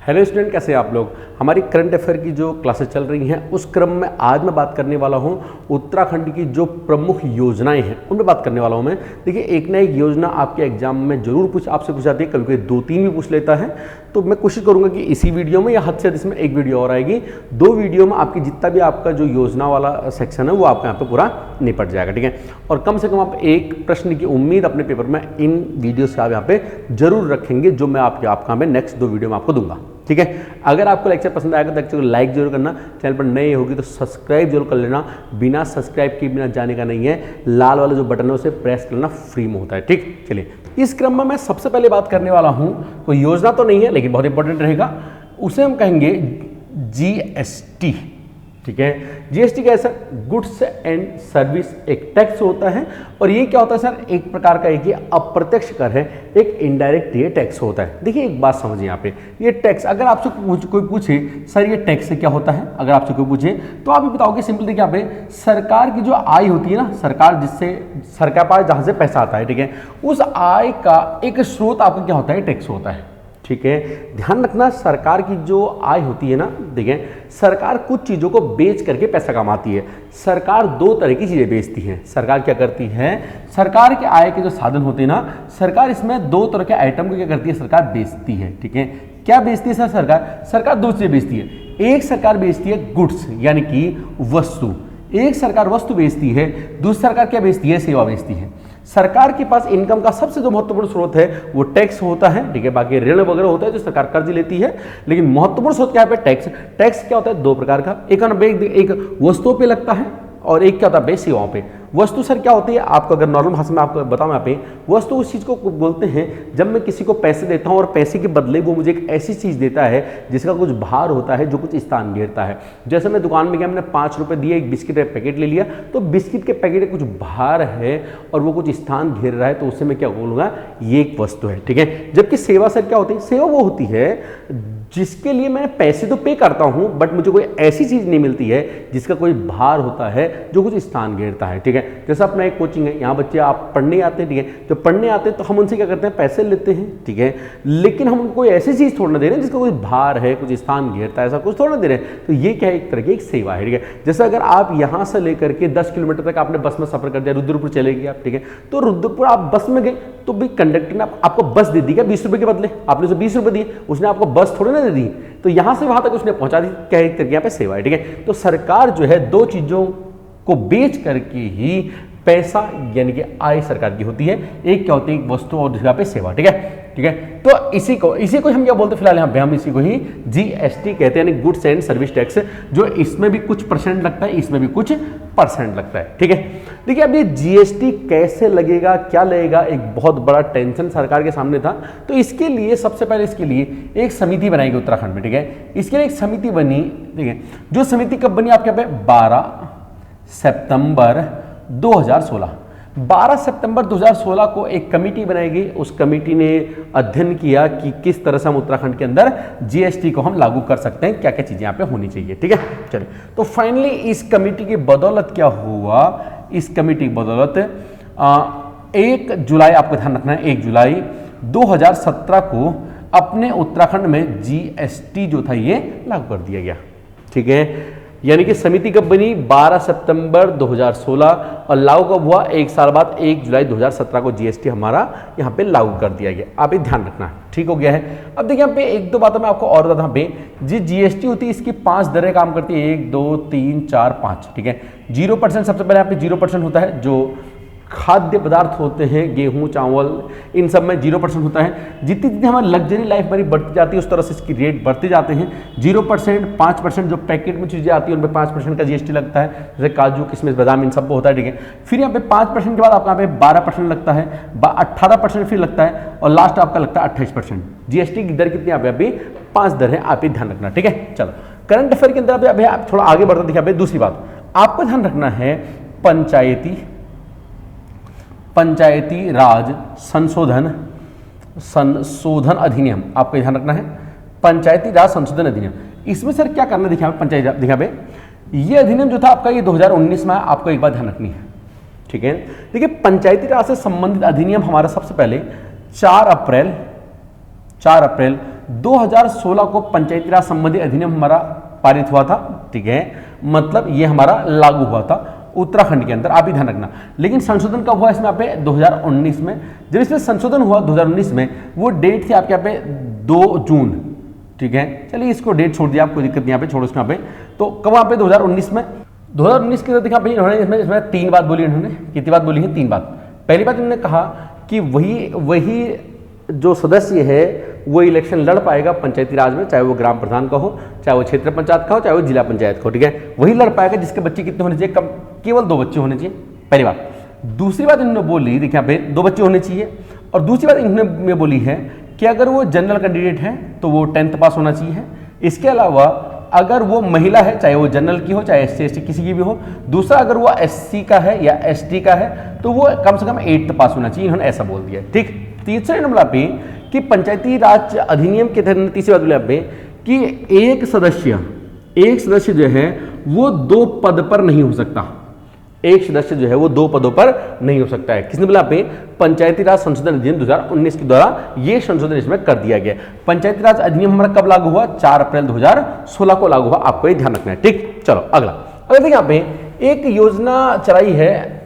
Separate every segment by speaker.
Speaker 1: Hello student, कैसे हैं आप लोग। हमारी करंट अफेयर की जो क्लासेस चल रही हैं उस क्रम में आज मैं बात करने वाला हूं उत्तराखंड की जो प्रमुख योजनाएं हैं उन पर बात करने वाला हूं मैं। देखिए, एक ना एक योजना आपके एग्जाम में जरूर आपसे पूछ जाती है, कभी कभी 2-3 भी पूछ लेता है। तो मैं कोशिश करूंगा कि इसी वीडियो में या हद से इसमें एक वीडियो और आएगी, 2 वीडियो में आपकी जितना भी आपका जो योजना वाला सेक्शन है वो आपका यहाँ पे पूरा निपट जाएगा, ठीक है। और कम से कम आप एक प्रश्न की उम्मीद अपने पेपर में इन वीडियो से आप यहाँ पे जरूर रखेंगे, जो मैं आपका मैं नेक्स्ट 2 वीडियो में आपको दूंगा, ठीक है। अगर आपको लेक्चर पसंद आएगा तो लेक्चर को लाइक जरूर करना, चैनल पर नए होगी तो सब्सक्राइब जरूर कर लेना। बिना सब्सक्राइब के बिना जाने का नहीं है, लाल वाला जो बटन है उसे प्रेस करना फ्री में होता है, ठीक। चलिए, इस क्रम में मैं सबसे पहले बात करने वाला हूं, कोई योजना तो नहीं है लेकिन बहुत इंपॉर्टेंट रहेगा, उसे हम कहेंगे जीएसटी, ठीक है। जीएसटी क्या है सर? गुड्स एंड सर्विस एक टैक्स होता है। और ये क्या होता है सर? एक प्रकार का एक अप्रत्यक्ष कर है, एक इनडायरेक्ट ये टैक्स होता है। देखिए, एक बात समझिए यहाँ पे, ये टैक्स अगर आपसे कोई पूछे सर ये टैक्स क्या होता है, अगर आपसे कोई पूछे तो आप ये बताओगे सिंपल। देखिए, यहाँ पे सरकार की जो आय होती है ना, सरकार जिससे सरकार पास जहाँ से पैसा आता है, ठीक है, उस आय का एक स्रोत आपका क्या होता है? टैक्स होता है, ठीक है। ध्यान रखना, सरकार की जो आय होती है ना, देखें, सरकार कुछ चीज़ों को बेच करके पैसा कमाती है। सरकार 2 तरह की चीज़ें बेचती है। सरकार क्या करती है? सरकार के आय के जो साधन होते हैं ना, सरकार इसमें 2 तरह के आइटम को क्या करती है? सरकार बेचती है, ठीक है। क्या बेचती है सर? सरकार 2 चीज़ें बेचती है। एक सरकार बेचती है गुड्स, यानी कि वस्तु, एक सरकार वस्तु बेचती है, दूसरी सरकार क्या बेचती है? सेवा बेचती है। सरकार के पास इनकम का सबसे जो महत्वपूर्ण स्रोत है वो टैक्स होता है, ठीक है। बाकी ऋण वगैरह होता है जो सरकार कर्ज लेती है, लेकिन महत्वपूर्ण स्रोत क्या है? टैक्स। टैक्स क्या होता है? 2 प्रकार का, एक वस्तुओं पे लगता है और एक क्या होता है? सेवाओं पे। वस्तु सर क्या होती है? आपको अगर नॉर्मल भाषा में आपको बताऊं, यहाँ पे वस्तु उस चीज़ को बोलते हैं जब मैं किसी को पैसे देता हूं और पैसे के बदले वो मुझे एक ऐसी चीज़ देता है जिसका कुछ भार होता है, जो कुछ स्थान घेरता है। जैसे मैं दुकान में गया, मैंने 5 रुपये दिए, एक बिस्किट का पैकेट ले लिया, तो बिस्किट के पैकेट में कुछ भार है और वो कुछ स्थान घेर रहा है, तो उससे मैं क्या बोलूँगा? ये एक वस्तु है, ठीक है। जबकि सेवा सर क्या होती है? सेवा वो होती है जिसके लिए मैं पैसे तो पे करता हूं, बट मुझे कोई ऐसी चीज नहीं मिलती है जिसका कोई भार होता है, जो कुछ स्थान घेरता है, ठीक है। जैसे अपना एक कोचिंग है, यहाँ बच्चे आप पढ़ने आते हैं, ठीक है। जब पढ़ने आते हैं तो हम उनसे क्या करते हैं? पैसे लेते हैं, ठीक है, लेकिन हम उनको कोई ऐसी चीज थोड़ा ना दे रहे हैं जिसका कोई भार है, कुछ स्थान घेरता है, ऐसा कुछ थोड़ा ना दे रहे हैं। तो ये क्या है? एक तरह की एक सेवा है, ठीक है। जैसे अगर आप यहाँ से लेकर के 10 किलोमीटर तक आपने बस में सफर कर दिया, रुद्रपुर चले गए आप, ठीक है, तो रुद्रपुर आप बस में गए तो भाई कंडक्टर ने आपको बस दे दी क्या? 20 रुपये के बदले आपने उसे 20 रुपये दिए, उसने आपको बस थोड़ी ना दे दी, तो यहां से वहां तक उसने पहुंचा दी, क्या एक तरीके पे सेवा है, ठीक है। तो सरकार जो है 2 चीजों को बेच करके ही पैसा यानी कि आय सरकार की होती है। एक क्या होती है? वस्तु, और दूसरा पे सेवा, ठीक है, ठीक है। तो इसी को हम क्या बोलते हैं? फिलहाल यहाँ पे हम इसी को ही जीएसटी कहते हैं, यानी गुड्स एंड सर्विस टैक्स, जो इसमें भी कुछ परसेंट लगता है, इसमें भी कुछ परसेंट लगता है, ठीक है। देखिए, अब ये जीएसटी कैसे लगेगा, क्या लगेगा, एक बहुत बड़ा टेंशन सरकार के सामने था। तो इसके लिए सबसे पहले इसके लिए एक समिति बनाई गई उत्तराखंड में, ठीक है। इसके लिए एक समिति बनी, ठीक है। जो समिति कब बनी? आपके यहाँ पे 12 सितंबर 2016, 12 सितंबर 2016 को एक कमेटी बनाई गई। उस कमेटी ने अध्ययन किया कि किस तरह से हम उत्तराखंड के अंदर जीएसटी को हम लागू कर सकते हैं, क्या क्या चीजें यहाँ पे होनी चाहिए, ठीक है। चलिए, तो फाइनली इस कमेटी की बदौलत क्या हुआ? इस कमेटी की बदौलत 1 जुलाई, आपको ध्यान रखना है, 1 जुलाई 2017 को अपने उत्तराखंड में जीएसटी जो था ये लागू कर दिया गया, ठीक है। यानी कि समिति कब बनी? 12 सितंबर 2016, और लागू कब हुआ? 1 साल बाद 1 जुलाई 2017 को जीएसटी हमारा यहाँ पे लागू कर दिया गया। आप ये ध्यान रखना, ठीक हो गया है। अब देखिए, यहाँ पे 1-2 बातें मैं आपको और बता दूं। यहाँ पे जी जीएसटी होती है, इसकी 5 दरें काम करती है, 1, 2, 3, 4, 5, ठीक है। 0% सबसे पहले यहाँ पे 0% होता है, जो खाद्य पदार्थ होते हैं, गेहूं, चावल, इन सब में 0% होता है। जितनी जितनी हमारी लग्जरी लाइफ हमारी बढ़ती जाती है, उस तरह से इसकी रेट बढ़ते जाते हैं। 0%, 5% जो पैकेट में चीज़ें आती है उनमें 5% का जीएसटी लगता है, जैसे काजू, किशमिश, बादाम, इन सब होता है, ठीक है। फिर यहाँ पे 5% के बाद आपका यहाँ पे 12% लगता है, 18% फिर लगता है, और लास्ट आपका लगता है 28%। जीएसटी की दर कितनी? आप अभी 5 दर है, आप ही ध्यान रखना, ठीक है। चलो, करंट अफेयर के अंदर अभी आप थोड़ा आगे बढ़ते देखिए। दूसरी बात आपको ध्यान रखना है, पंचायती राज संशोधन अधिनियम, आपको ध्यान रखना है, पंचायती राज संशोधन अधिनियम। इसमें सर क्या करना देखिए, पंचायती देखिए पे ये अधिनियम जो था आपका ये 2019 में, आपको एक बात ध्यान रखनी है, ठीक है। देखिए, पंचायती राज से संबंधित अधिनियम हमारा सबसे पहले 4 अप्रैल 2016 को पंचायती राज संबंधी अधिनियम हमारा पारित हुआ था, ठीक है, मतलब ये हमारा लागू हुआ था उत्तराखंड के अंदर, आप ही ध्यान रखना। लेकिन संशोधन कब हुआ इसमें यहाँ पे 2019 में। जब इसमें संशोधन हुआ 2019 में, वो डेट थी आपके यहाँ पे 2 जून, ठीक है। चलिए इसको डेट छोड़ दिया, आप कोई दिक्कत नहीं, यहाँ पे छोड़ो इसको। यहाँ पे तो कब यहाँ पे 2019 में, 2019 के देखा भाई इन्होंने इसमें 3 बात बोली। इन्होंने कितनी बात बोली है? 3 बात। पहली बात इन्होंने कहा कि वही जो सदस्य है वो इलेक्शन लड़ पाएगा पंचायती राज में, चाहे वो ग्राम प्रधान का हो, चाहे वो क्षेत्र पंचायत का हो, चाहे वो जिला पंचायत का हो, ठीक है, वही लड़ पाएगा जिसके बच्चे कितने होने चाहिए, कम, केवल 2 बच्चे होने चाहिए, पहली बात। दूसरी बात इन्होंने बोली, देखिए यहाँ पे 2 बच्चे होने चाहिए। और दूसरी बात इन्होंने बोली है कि अगर वो जनरल कैंडिडेट है तो वो 10th पास होना चाहिए। इसके अलावा अगर वो महिला है, चाहे वो जनरल की हो, चाहे SC ST किसी की भी हो, दूसरा अगर वो SC का है या ST का है तो वो कम से कम 8th पास होना चाहिए, इन्होंने ऐसा बोल दिया, ठीक। तीसरे नंबर पे कि पंचायती राज अधिनियम के तहत तीसरी बात बोले पे कि एक सदस्य जो है वो 2 पद पर नहीं हो सकता। एक सदस्य जो है वो 2 पदों पर नहीं हो सकता है। किसने बोला पे? पंचायती राज संशोधन अधिनियम 2019 के द्वारा ये संशोधन इसमें कर दिया गया। पंचायती राज अधिनियम हमारा कब लागू हुआ? 4 अप्रैल 2016 को लागू हुआ, आपको ये ध्यान रखना है, ठीक। चलो अगला, अगर देखिए यहाँ पे एक योजना चलाई है,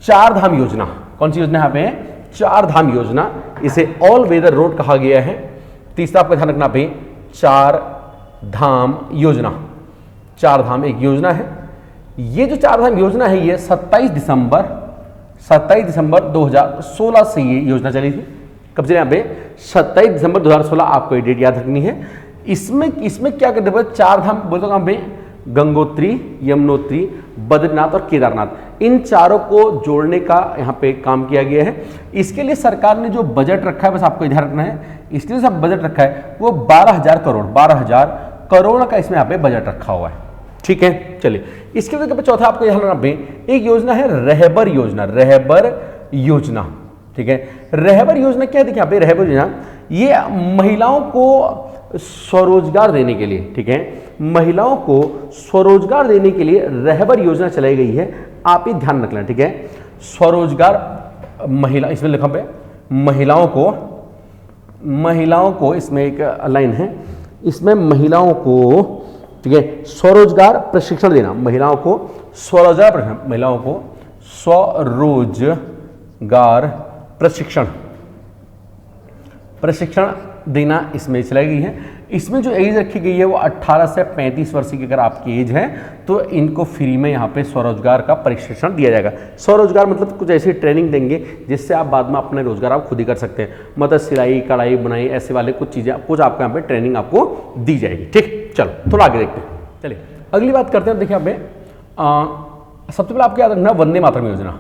Speaker 1: 4 धाम योजना। कौन सी योजना यहाँ पे? 4 धाम योजना, इसे ऑल वेदर रोड कहा गया है। तीसरा आपको ध्यान रखना पे 4 धाम योजना, 4 धाम एक योजना है। ये जो 4 धाम योजना है ये 27 दिसंबर 2016 से ये योजना चली थी। कब चले यहाँ पे? 27 दिसंबर 2016, आपको ये डेट याद रखनी है। इसमें क्या करते हैं? 4 धाम बोलते कहाँ पे? गंगोत्री, यमुनोत्री, बद्रीनाथ और केदारनाथ, इन चारों को जोड़ने का यहाँ पे काम किया गया है। इसके लिए सरकार ने जो बजट रखा है, बस आपको ध्यान रखना है, इसलिए सब बजट रखा है वो 12,000 करोड़ का इसमें यहाँ पे बजट रखा हुआ है, ठीक है। चलिए इसके बाद चौथा आपको ध्यान रखना, एक योजना है रहबर योजना, ठीक है। रहबर योजना क्या है? देखिए यहाँ पे रहबर योजना, ये महिलाओं को स्वरोजगार देने के लिए, ठीक है, महिलाओं को स्वरोजगार देने के लिए रहबर योजना चलाई गई है, आप ये ध्यान रखना, ठीक है। स्वरोजगार महिला, इसमें लिखा पे महिलाओं को इसमें एक लाइन है, इसमें महिलाओं को, ठीक है, स्वरोजगार प्रशिक्षण देना, महिलाओं को स्वरोजगार प्रशिक्षण देना इसमें चलाई गई है। इसमें जो एज रखी गई है वो 18 से 35 वर्ष की अगर आपकी एज है तो इनको फ्री में यहाँ पे स्वरोजगार का प्रशिक्षण दिया जाएगा। स्वरोजगार मतलब कुछ ऐसी ट्रेनिंग देंगे जिससे आप बाद में अपने रोजगार आप खुद ही कर सकते हैं, मतलब सिलाई, कढ़ाई, बुनाई, ऐसे वाले कुछ चीज़ें, कुछ आपको यहाँ पे ट्रेनिंग आपको दी जाएगी, ठीक। चलो थोड़ा आगे देखते हैं। चलिए अगली बात करते हैं। देखिए यहाँ पे सबसे पहले आपको याद रखना वंदे मातरम योजना,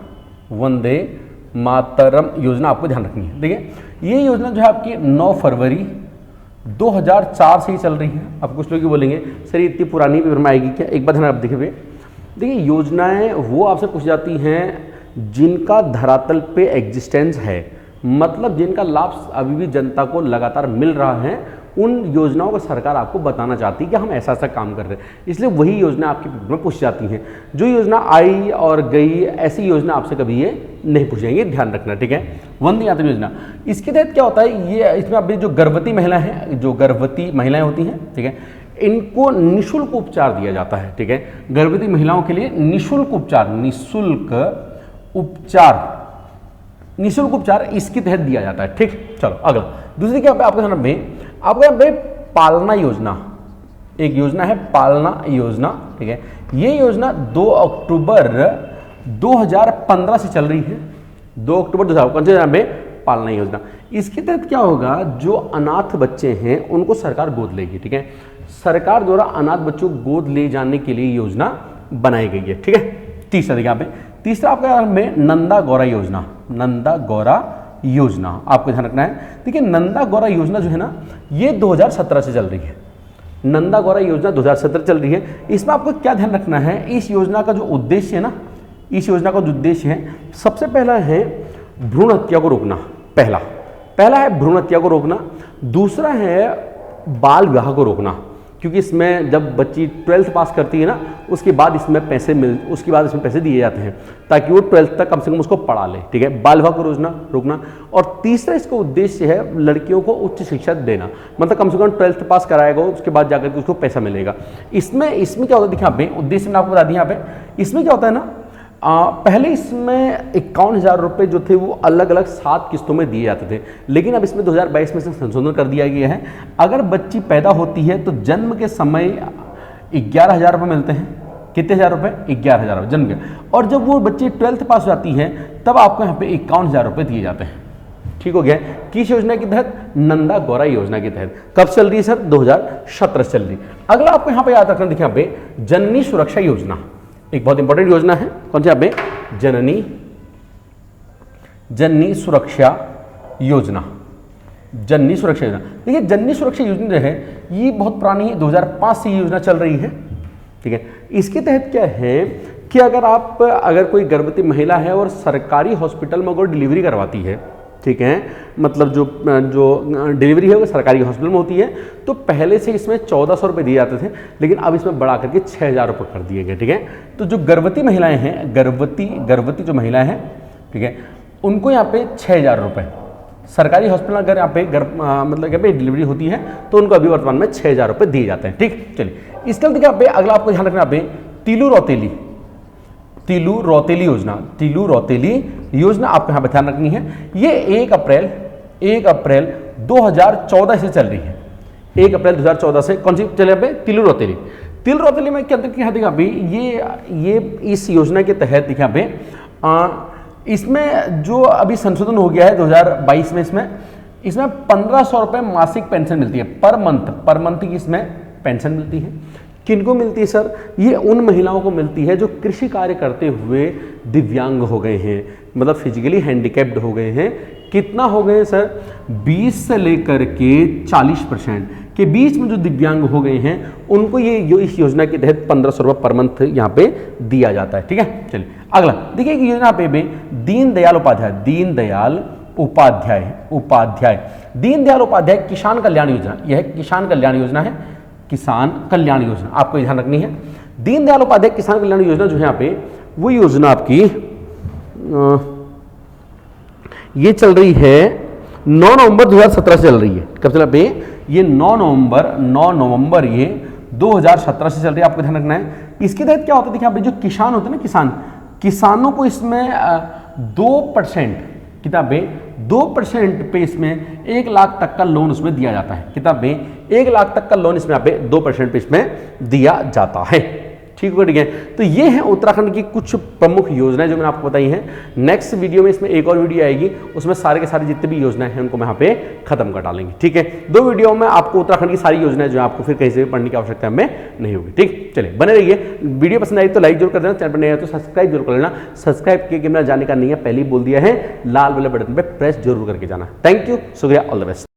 Speaker 1: वंदे मातरम योजना आपको ध्यान रखनी है। देखिए ये योजना जो है आपकी 9 फरवरी 2004 से ही चल रही है। अब कुछ लोग ये बोलेंगे सर ये इतनी पुरानी पेपर में आएगी क्या? एक बात ध्यान आप देखिए योजनाएं वो आपसे पूछ जाती हैं जिनका धरातल पे एग्जिस्टेंस है, मतलब जिनका लाभ अभी भी जनता को लगातार मिल रहा है, उन योजनाओं को सरकार आपको बताना चाहती है कि हम ऐसा ऐसा काम कर रहे हैं, इसलिए वही योजना आपके पेपर में पूछ जाती हैं। जो योजना आई और गई ऐसी योजना आपसे कभी ये नहीं पूछेंगे, ध्यान रखना, ठीक है। वंदे मातरम योजना, इसके तहत क्या होता है, ये इसमें अभी जो गर्भवती महिलाएं होती हैं, ठीक है, इनको निःशुल्क उपचार दिया जाता है, ठीक है। गर्भवती महिलाओं के लिए निःशुल्क उपचार इसके तहत दिया जाता है, ठीक। चलो अगला, दूसरी क्या आपको ध्यान में, आपको यहाँ पे पालना योजना, एक योजना है पालना योजना, ठीक है। ये योजना 2 अक्टूबर 2015 से चल रही है, 2 अक्टूबर 2015 में पालना योजना। इसके तहत क्या होगा, जो अनाथ बच्चे हैं उनको सरकार गोद लेगी, ठीक है। सरकार द्वारा अनाथ बच्चों को गोद ले जाने के लिए योजना बनाई गई है, ठीक है। तीसरा देखिए यहाँ पे, तीसरा आपका में नंदा गौरा योजना आपको ध्यान रखना है। देखिए नंदा गौरा योजना जो है ना, ये 2017 से चल रही है। नंदा गौरा योजना 2017 चल रही है। इसमें आपको क्या ध्यान रखना है, इस योजना का जो उद्देश्य है ना, इस योजना का जो उद्देश्य है, सबसे पहला है भ्रूण हत्या को रोकना, पहला है भ्रूण हत्या को रोकना, दूसरा है बाल विवाह को रोकना, क्योंकि इसमें जब बच्ची 12th पास करती है ना, उसके बाद इसमें पैसे दिए जाते हैं ताकि वो 12th तक कम से कम उसको पढ़ा ले। ठीक है, बाल विवाह को रोकना। और तीसरा इसका उद्देश्य है लड़कियों को उच्च शिक्षा देना, मतलब कम से कम 12th पास कराएगा, उसके बाद जाकर के उसको पैसा मिलेगा। इसमें क्या होता है, देखिए यहाँ पे उद्देश्य मैंने आपको बता दिया। यहाँ पे इसमें क्या होता है ना, पहले इसमें 51,000 रुपये जो थे वो अलग अलग 7 किस्तों में दिए जाते थे, लेकिन अब इसमें 2022 में से संशोधन कर दिया गया है। अगर बच्ची पैदा होती है तो जन्म के समय 11,000 रुपये मिलते हैं। कितने हज़ार रुपये? 11,000 रुपये जन्म के। और जब वो बच्ची 12th पास हो जाती है तब आपको यहाँ पे 51,000 रुपये दिए जाते हैं। ठीक हो गया। किस योजना के तहत? नंदा गौरा योजना के तहत। कब चल रही है सर? 2017 चल रही। अगला आपको यहाँ पे याद रखना, देखिए यहाँ पे जननी सुरक्षा योजना एक बहुत इंपॉर्टेंट योजना है। कौन सी? यहाँ पे जननी सुरक्षा योजना। जननी सुरक्षा योजना, देखिए जननी सुरक्षा योजना जो है ये बहुत पुरानी है, 2005 से ये योजना चल रही है। ठीक है, इसके तहत क्या है कि अगर कोई गर्भवती महिला है और सरकारी हॉस्पिटल में अगर डिलीवरी करवाती है, ठीक है, मतलब जो डिलीवरी है वो सरकारी हॉस्पिटल में होती है, तो पहले से इसमें 1,400 रुपये दिए जाते थे, लेकिन अब इसमें बढ़ा करके 6,000 रुपये कर दिए गए। ठीक है, तो जो गर्भवती महिलाएं हैं, गर्भवती जो महिलाएं हैं, ठीक है, उनको यहाँ पे 6,000 रुपये सरकारी हॉस्पिटल अगर यहाँ पे मतलब यहाँ पे डिलीवरी होती है तो उनको अभी वर्तमान में 6,000 रुपये दिए जाते हैं। ठीक, चलिए इसके देखिए यहाँ पे अगला आपको ध्यान रखना, यहाँ पे तिलू रौतेली योजना आपको यहाँ पे ध्यान रखनी है। ये 1 अप्रैल 2014 से चल रही है। 1 अप्रैल 2014 से कौन सी चले? यहाँ पे तिलू रौतेली में क्या देखिए यहाँ पे ये इस योजना के तहत देखिए यहाँ पे इसमें जो अभी संशोधन हो गया है 2022 में, इसमें 1,500 रुपये मासिक पेंशन मिलती है पर मंथ की इसमें पेंशन मिलती है। किनको मिलती है सर? ये उन महिलाओं को मिलती है जो कृषि कार्य करते हुए दिव्यांग हो गए हैं, मतलब फिजिकली हैंडीकैप्ड हो गए हैं। कितना हो गए हैं सर? 20 से लेकर के 40% के बीच में जो दिव्यांग हो गए हैं उनको इस योजना के तहत 1,500 रुपये पर मंथ यहाँ पे दिया जाता है। ठीक है, चलिए अगला देखिए योजना पे भी दीनदयाल उपाध्याय किसान कल्याण योजना। यह किसान कल्याण योजना है, किसान कल्याण योजना आपको ध्यान रखनी है। दीनदयाल उपाध्याय किसान कल्याण योजना जो है यहाँ पे वो योजना आपकी ये चल रही है 9 नवंबर 2017 से चल रही है। कब चला पे? ये 9 नवंबर ये 2017 से चल रही है, आपको ध्यान रखना है। इसके तहत क्या होता है, देखिए यहाँ पे जो किसान होते हैं ना, किसानों को इसमें 2% किताब पे 2% पे इसमें 1 लाख तक का लोन उसमें दिया जाता है। किताब पे 1 लाख तक का लोन इसमें यहाँ पे 2% पे इसमें दिया जाता है। ठीक है, तो ये है उत्तराखंड की कुछ प्रमुख योजनाएं जो मैंने आपको बताई हैं। नेक्स्ट वीडियो में इसमें एक और वीडियो आएगी, उसमें सारे के सारे जितने भी योजनाएं हैं उनको मैं यहाँ पे खत्म कर डालेंगे। ठीक है, 2 वीडियो में आपको उत्तराखंड की सारी योजनाएं जो आपको फिर कहीं से भी पढ़ने की आवश्यकता हमें नहीं होगी। ठीक, चलिए बने रहिए। वीडियो पसंद आई तो लाइक जरूर कर देना, चैनल पर नए हो तो सब्सक्राइब जरूर कर लेना। सब्सक्राइब किए कि मेरा जाने का नहीं है, पहले ही बोल दिया है, लाल वाले बटन पर प्रेस जरूर करके जाना। थैंक यू, शुक्रिया, ऑल द बेस्ट।